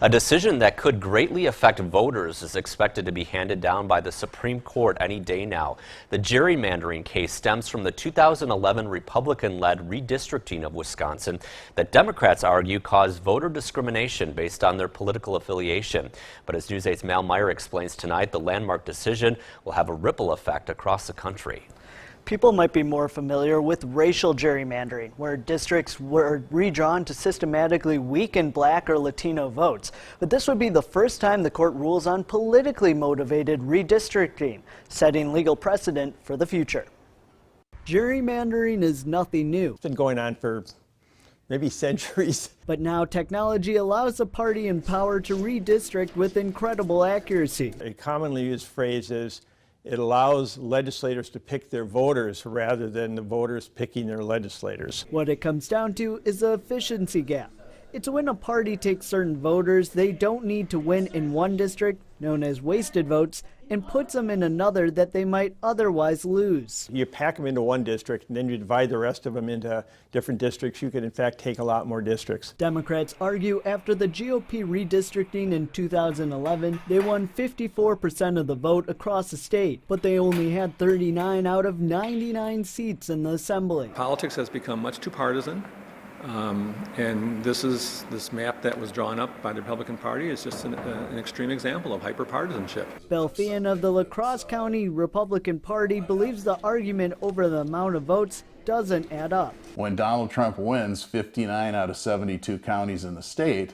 A decision that could greatly affect voters is expected to be handed down by the Supreme Court any day now. The gerrymandering case stems from the 2011 Republican-led redistricting of Wisconsin that Democrats argue caused voter discrimination based on their political affiliation. But as News 8's Mal Meyer explains tonight, the landmark decision will have a ripple effect across the country. People might be more familiar with racial gerrymandering, where districts were redrawn to systematically weaken Black or Latino votes. But this would be the first time the court rules on politically motivated redistricting, setting legal precedent for the future. Gerrymandering is nothing new. It's been going on for maybe centuries. But now technology allows a party in power to redistrict with incredible accuracy. A commonly used phrase is, it allows legislators to pick their voters rather than the voters picking their legislators. What it comes down to is the efficiency gap. It's when a party takes certain voters they don't need to win in one district, known as wasted votes, and puts them in another that they might otherwise lose. You pack them into one district and then you divide the rest of them into different districts. You can in fact take a lot more districts. Democrats argue after the GOP redistricting in 2011, they won 54% of the vote across the state, but they only had 39 out of 99 seats in the assembly. Politics has become much too partisan. And this map that was drawn up by the Republican Party is just an extreme example of hyperpartisanship. Bill Feehan of the La Crosse County Republican Party believes the argument over the amount of votes doesn't add up. When Donald Trump wins 59 out of 72 counties in the state,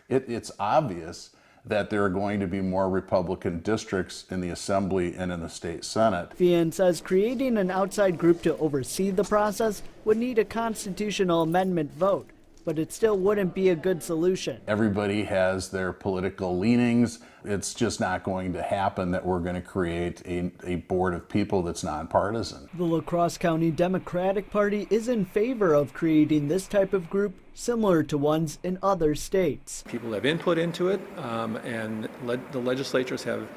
it's obvious that there are going to be more Republican districts in the Assembly and in the state Senate. Feehan says creating an outside group to oversee the process would need a constitutional amendment vote, but it still wouldn't be a good solution. Everybody has their political leanings. It's just not going to happen that we're going to create a board of people that's nonpartisan. The La Crosse County Democratic Party is in favor of creating this type of group similar to ones in other states. People have input into it, and the legislatures have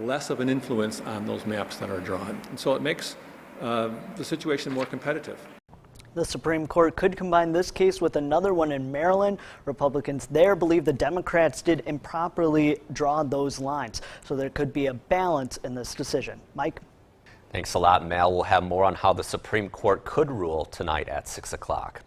less of an influence on those maps that are drawn. And so it makes the situation more competitive. The Supreme Court could combine this case with another one in Maryland. Republicans there believe the Democrats did improperly draw those lines, so there could be a balance in this decision. Mike? Thanks a lot, Mal. We'll have more on how the Supreme Court could rule tonight at 6 o'clock.